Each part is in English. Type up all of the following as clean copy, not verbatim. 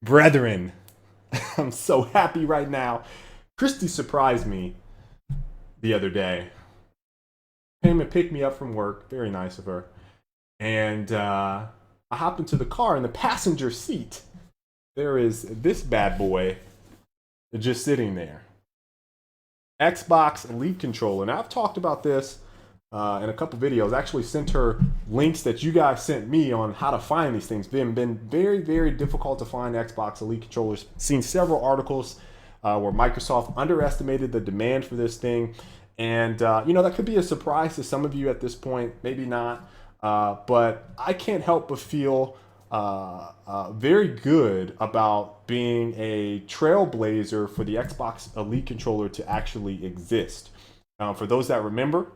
Brethren, I'm so happy right now. Christy surprised me the other day. Came and picked me up from work. Very nice of her. And I hopped into the car. In the passenger seat, there is this bad boy just sitting there. Xbox Elite controller. Now, I've talked about this in a couple videos. I actually sent her links that you guys sent me on how to find these things. Been very, very difficult to find Xbox Elite controllers. Seen several articles where Microsoft underestimated the demand for this thing. And, that could be a surprise to some of you at this point, maybe not. But I can't help but feel very good about being a trailblazer for the Xbox Elite controller to actually exist. For those that remember,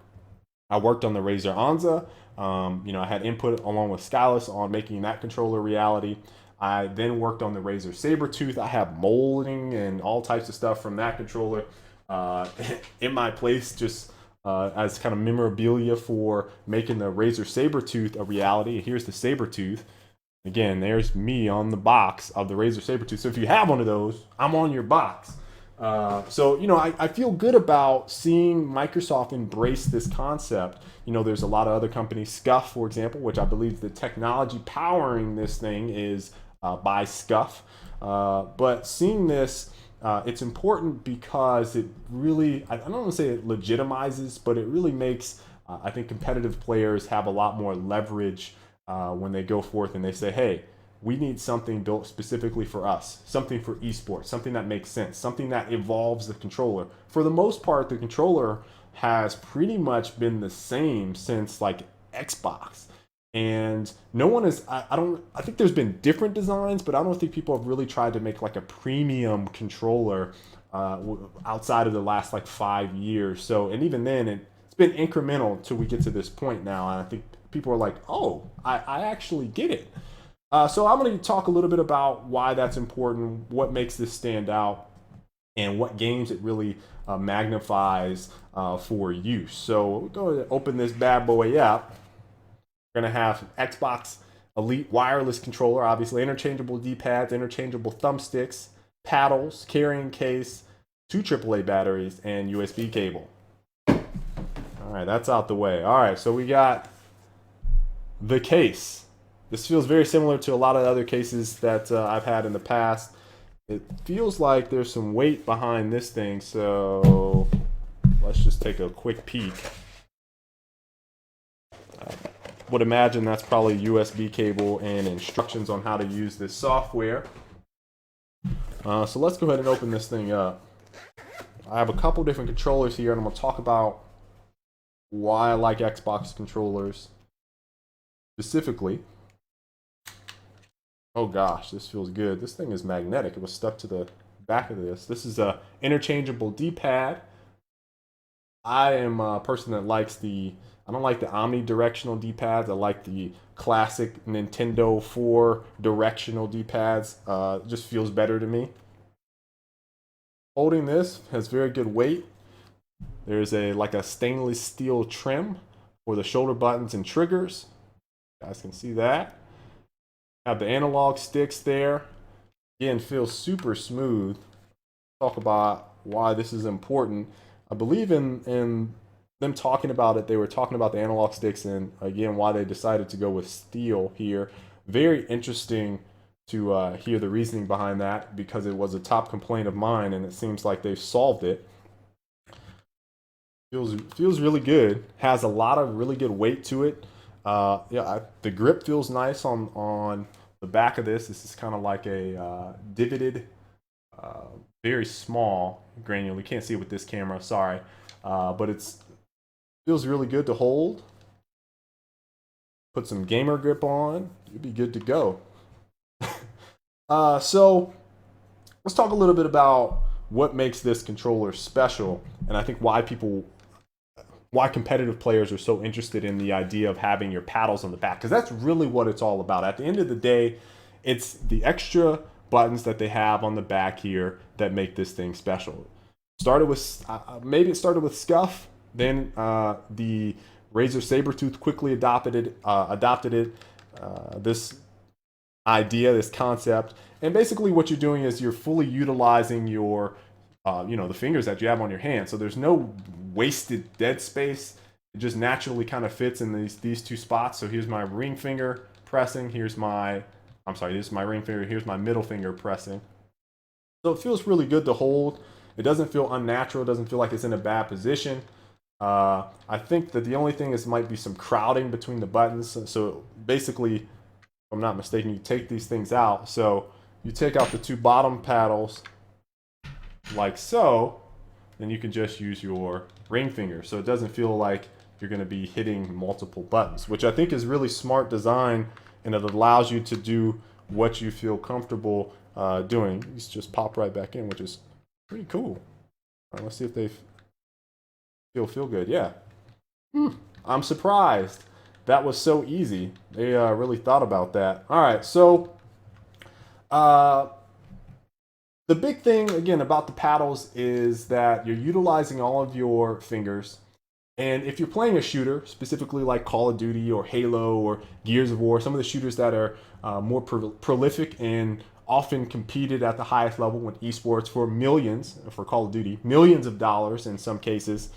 I worked on the Razer Anza. I had input along with Skylus on making that controller reality. I then worked on the Razer Sabertooth. I have molding and all types of stuff from that controller in my place, just as kind of memorabilia for making the Razer Sabertooth a reality. Here's the Sabertooth. Again, there's me on the box of the Razer Sabertooth. So if you have one of those, I'm on your box. I feel good about seeing Microsoft embrace this concept. There's a lot of other companies, Scuf, for example, which I believe the technology powering this thing is by Scuf. But seeing this, it's important because it really, I don't want to say it legitimizes, but it really makes, I think, competitive players have a lot more leverage when they go forth and they say, hey, we need something built specifically for us, something for esports, something that makes sense, something that evolves the controller. For the most part, the controller has pretty much been the same since like Xbox. And no one is, I think there's been different designs, but I don't think people have really tried to make like a premium controller outside of the last like 5 years. So, and even then, it's been incremental till we get to this point now. And I think people are like, oh, I actually get it. So I'm going to talk a little bit about why that's important, what makes this stand out, and what games it really magnifies for use. So we're going to open this bad boy up. We're going to have Xbox Elite wireless controller, obviously interchangeable D-pads, interchangeable thumbsticks, paddles, carrying case, two AAA batteries, and USB cable. All right, that's out the way. All right, so we got the case. This feels very similar to a lot of other cases that I've had in the past. It feels like there's some weight behind this thing, so let's just take a quick peek. Would imagine that's probably USB cable and instructions on how to use this software. So let's go ahead and open this thing up. I have a couple different controllers here, and I'm going to talk about why I like Xbox controllers specifically. Oh gosh, this feels good. This thing is magnetic. It was stuck to the back of this. This is a interchangeable D-pad. I am a person that likes I don't like the omnidirectional D-pads. I like the classic Nintendo 4 directional D-pads. It just feels better to me. Holding this has very good weight. There's like a stainless steel trim for the shoulder buttons and triggers. You guys can see that. Have the analog sticks there. Again, feels super smooth. Talk about why this is important. I believe in them talking about it, they were talking about the analog sticks and again why they decided to go with steel here. Very interesting to hear the reasoning behind that because it was a top complaint of mine and it seems like they've solved it. Feels really good. Has a lot of really good weight to it. The grip feels nice on the back of this. This is kind of like a divoted, very small granule. You can't see it with this camera, sorry, but it feels really good to hold. Put some gamer grip on, you'd be good to go. So let's talk a little bit about what makes this controller special, and I think why competitive players are so interested in the idea of having your paddles on the back, because that's really what it's all about. At the end of the day, it's the extra buttons that they have on the back here that make this thing special. Started with maybe it started with Scuf, then the Razer Sabertooth quickly adopted it. This idea, this concept. And basically what you're doing is you're fully utilizing your, the fingers that you have on your hand. So there's no wasted dead space. It just naturally kind of fits in these two spots. So here's my ring finger pressing. This is my ring finger. Here's my middle finger pressing. So it feels really good to hold. It doesn't feel unnatural. It doesn't feel like it's in a bad position. I think that the only thing is might be some crowding between the buttons. So basically, if I'm not mistaken, you take these things out. So you take out the two bottom paddles like so, then you can just use your ring finger. So it doesn't feel like you're going to be hitting multiple buttons, which I think is really smart design, and it allows you to do what you feel comfortable doing. These just pop right back in, which is pretty cool. All right, let's see if they feel good. Yeah. I'm surprised. That was so easy. They really thought about that. All right, so uh, the big thing again about the paddles is that you're utilizing all of your fingers. And if you're playing a shooter, specifically like Call of Duty or Halo or Gears of War, some of the shooters that are more prolific and often competed at the highest level with esports for millions, for Call of Duty, millions of dollars in some cases,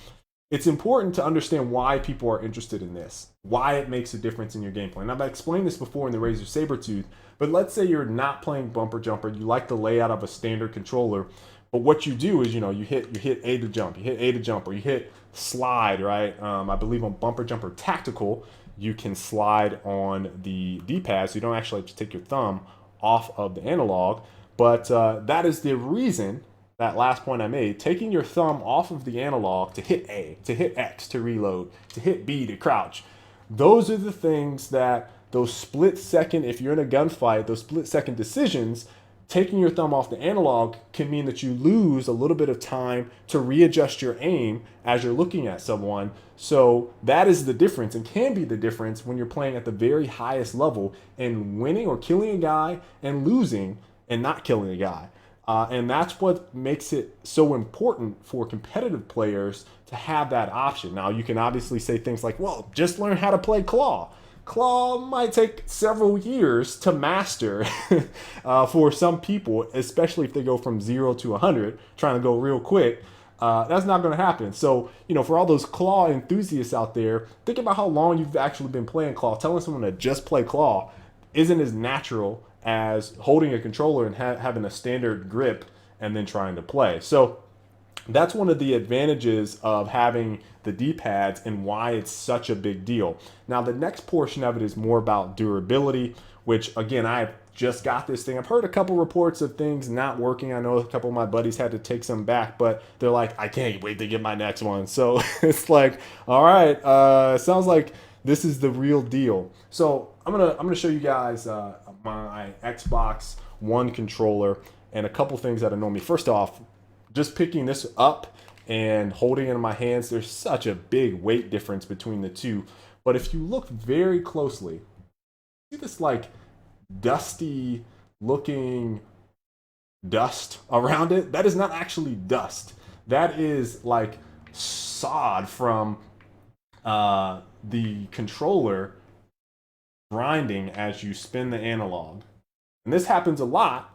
it's important to understand why people are interested in this, why it makes a difference in your gameplay. And I've explained this before in the Razer Sabertooth, but let's say you're not playing bumper jumper, you like the layout of a standard controller, but what you do is, you hit A to jump, you hit A to jump, or you hit slide, right? I believe on bumper jumper tactical, you can slide on the D-pad, so you don't actually have to take your thumb off of the analog. But that is the reason, that last point I made, taking your thumb off of the analog to hit A, to hit X to reload, to hit B to crouch. Those are the things that those split second, if you're in a gunfight, those split second decisions, taking your thumb off the analog can mean that you lose a little bit of time to readjust your aim as you're looking at someone. So that is the difference, and can be the difference when you're playing at the very highest level and winning or killing a guy and losing and not killing a guy. And that's what makes it so important for competitive players to have that option. Now, you can obviously say things like, well, just learn how to play Claw. Claw might take several years to master for some people, especially if they go from 0 to 100, trying to go real quick. That's not going to happen. So, for all those Claw enthusiasts out there, think about how long you've actually been playing Claw. Telling someone to just play Claw isn't as natural as holding a controller and having a standard grip and then trying to play. So that's one of the advantages of having the D-pads and why it's such a big deal. Now, the next portion of it is more about durability, which again, I've just got this thing. I've heard a couple reports of things not working. I know a couple of my buddies had to take some back, but they're like, I can't wait to get my next one. So it's like, all right, sounds like this is the real deal. So I'm gonna show you guys my Xbox One controller and a couple things that annoy me. First off, just picking this up and holding it in my hands, there's such a big weight difference between the two. But if you look very closely, see this like dusty looking dust around it? That is not actually dust. That is like sod from the controller grinding as you spin the analog. And this happens a lot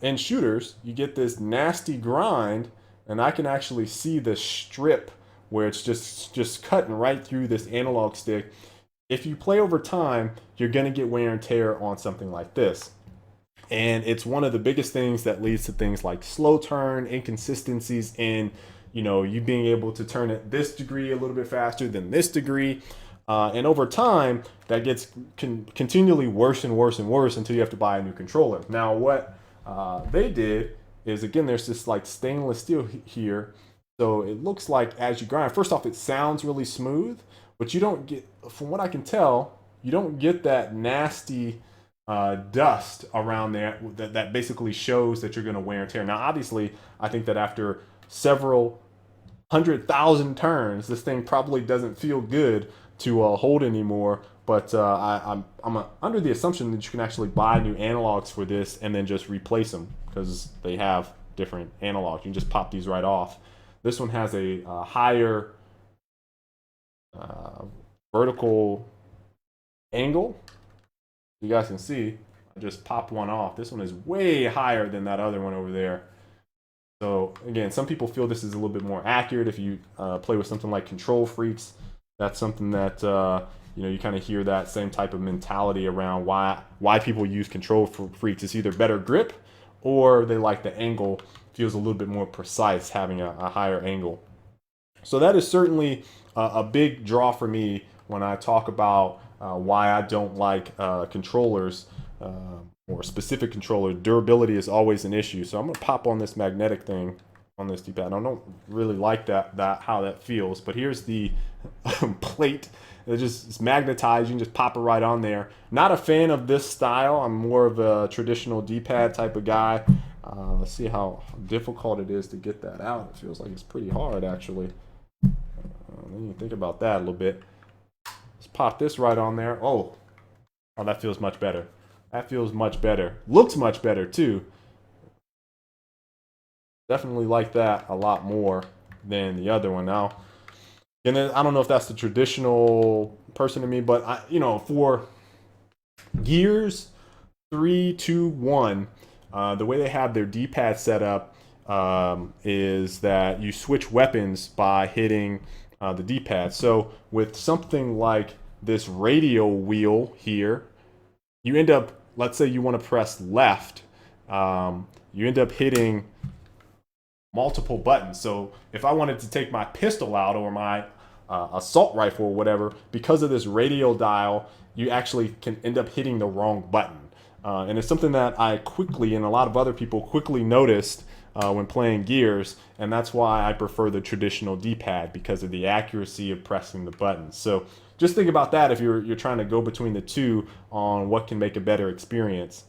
in shooters. You get this nasty grind, and I can actually see the strip where it's just cutting right through this analog stick. If you play over time, you're going to get wear and tear on something like this. And it's one of the biggest things that leads to things like slow turn, inconsistencies in, you being able to turn it this degree a little bit faster than this degree. And over time, that gets continually worse and worse and worse until you have to buy a new controller. Now, what they did is, again, there's this like stainless steel here. So it looks like as you grind, first off, it sounds really smooth, but you don't get, from what I can tell, you don't get that nasty dust around there that basically shows that you're going to wear and tear. Now, obviously, I think that after several 100,000 turns, this thing probably doesn't feel good to hold anymore. But I'm under the assumption that you can actually buy new analogs for this and then just replace them, because they have different analogs. You can just pop these right off. This one has a higher vertical angle. You guys can see just popped one off. This one is way higher than that other one over there. So again, some people feel this is a little bit more accurate if you play with something like Control Freaks. That's something that you kind of hear that same type of mentality around why people use Control Freaks. It's either better grip or they like the angle feels a little bit more precise having a higher angle. So that is certainly a big draw for me when I talk about why I don't like controllers or specific controller. Durability is always an issue. So I'm going to pop on this magnetic thing on this D-pad. I don't really like that how that feels, but here's the plate. It's magnetized. You can just pop it right on there. Not a fan of this style. I'm more of a traditional D-pad type of guy. Let's see how difficult it is to get that out. It feels like it's pretty hard, actually. Then you think about that a little bit. Let's pop this right on there. Oh, that feels much better. That feels much better. Looks much better, too. Definitely like that a lot more than the other one. Now, and then I don't know if that's the traditional person in me, but for Gears 3, 2, 1, the way they have their D-pad set up is that you switch weapons by hitting the D-pad. So with something like this radio wheel here, you end up, let's say you want to press left, you end up hitting multiple buttons. So if I wanted to take my pistol out or my assault rifle or whatever, because of this radial dial, you actually can end up hitting the wrong button. And it's something that I quickly, and a lot of other people quickly noticed when playing Gears, and that's why I prefer the traditional D-pad, because of the accuracy of pressing the buttons. So just think about that if you're trying to go between the two on what can make a better experience.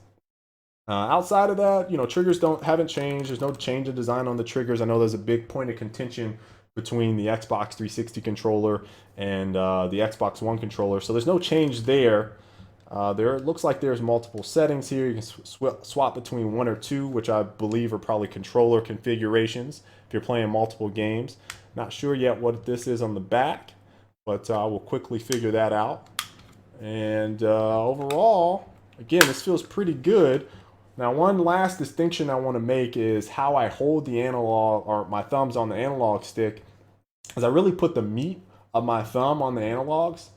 Outside of that, triggers haven't changed. There's no change in design on the triggers. I know there's a big point of contention between the Xbox 360 controller and the Xbox One controller, so there's no change there. It looks like there's multiple settings here. You can swap between one or two, which I believe are probably controller configurations if you're playing multiple games. Not sure yet what this is on the back, but we'll quickly figure that out. And overall, again, this feels pretty good. Now, one last distinction I want to make is how I hold the analog, or my thumbs on the analog stick, is I really put the meat of my thumb on the analogs.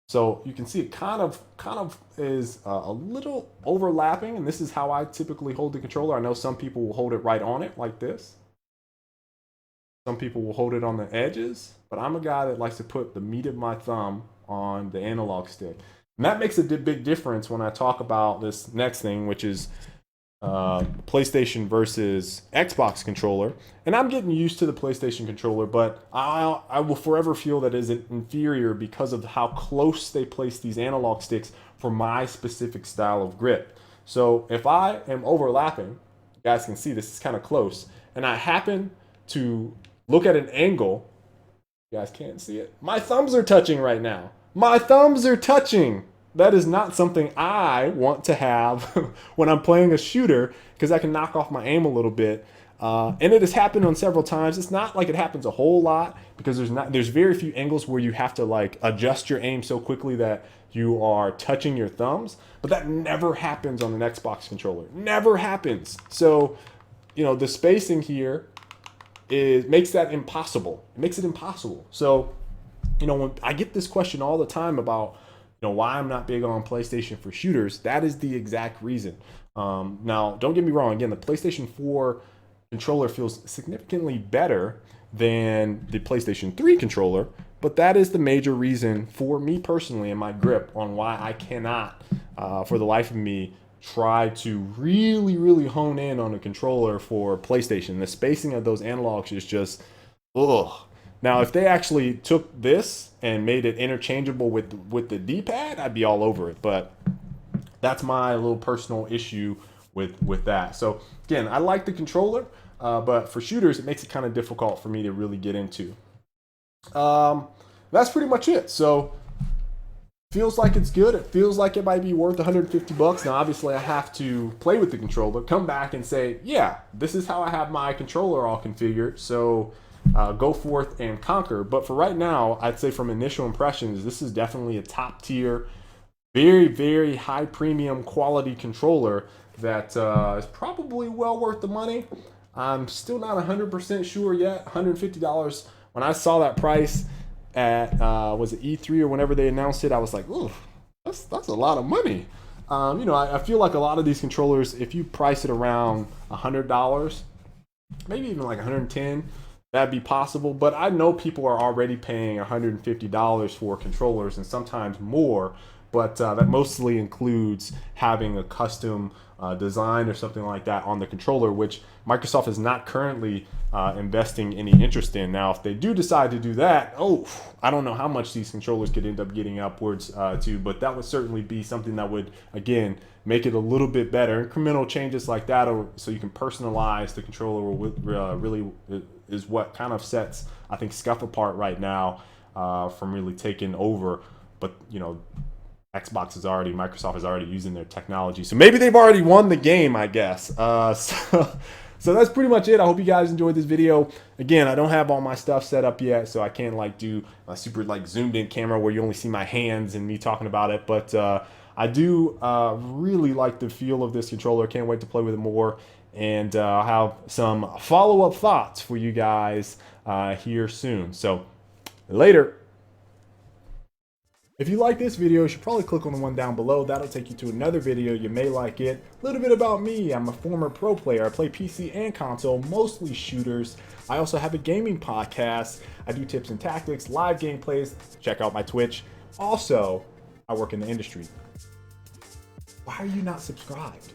So you can see it kind of is a little overlapping, and this is how I typically hold the controller. I know some people will hold it right on it like this. Some people will hold it on the edges, but I'm a guy that likes to put the meat of my thumb on the analog stick. And that makes a big difference when I talk about this next thing, which is PlayStation versus Xbox controller. And I'm getting used to the PlayStation controller, but I will forever feel that it is inferior because of how close they place these analog sticks for my specific style of grip. So if I am overlapping, you guys can see this is kind of close, and I happen to look at an angle, you guys can't see it, my thumbs are touching right now. My thumbs are touching. That is not something I want to have when I'm playing a shooter, because I can knock off my aim a little bit. And it has happened on several times. It's not like it happens a whole lot, because there's very few angles where you have to like adjust your aim so quickly that you are touching your thumbs. But that never happens on an Xbox controller. Never happens. So, the spacing here makes that impossible. It makes it impossible. So, when I get this question all the time about why I'm not big on PlayStation for shooters, that is the exact reason. Now, don't get me wrong. Again, the PlayStation 4 controller feels significantly better than the PlayStation 3 controller, but that is the major reason for me personally and my grip on why I cannot, for the life of me, try to really hone in on a controller for PlayStation. The spacing of those analogs is just, ugh. Now, if they actually took this and made it interchangeable with the D-pad, I'd be all over it. But that's my little personal issue with that. So again, I like the controller, but for shooters, it makes it kind of difficult for me to really get into. That's pretty much it. So feels like it's good. It feels like it might be worth $150. Now, obviously, I have to play with the controller, come back and say, yeah, this is how I have my controller all configured. So go forth and conquer. But for right now, I'd say from initial impressions, this is definitely a top tier very, very high premium quality controller that is probably well worth the money. I'm still not 100% sure yet. $150. When I saw that price at was it E3 or whenever they announced it, I was like, ooh, that's a lot of money. I feel like a lot of these controllers, if you price it around $100, maybe even like 110, that'd be possible. But I know people are already paying $150 for controllers and sometimes more. But that mostly includes having a custom design or something like that on the controller, which Microsoft is not currently investing any interest in. Now, if they do decide to do that, I don't know how much these controllers could end up getting upwards to, but that would certainly be something that would, again, make it a little bit better. Incremental changes like that, so you can personalize the controller, really is what kind of sets, I think, SCUF apart right now from really taking over. But, Microsoft is already using their technology. So maybe they've already won the game, I guess. So that's pretty much it. I hope you guys enjoyed this video. Again, I don't have all my stuff set up yet, so I can't do a super zoomed in camera where you only see my hands and me talking about it. But I do really like the feel of this controller. Can't wait to play with it more. And I'll have some follow-up thoughts for you guys here soon. So later. If you like this video, you should probably click on the one down below. That'll take you to another video. You may like it. A little bit about me. I'm a former pro player. I play PC and console, mostly shooters. I also have a gaming podcast. I do tips and tactics, live gameplays. Check out my Twitch. Also, I work in the industry. Why are you not subscribed?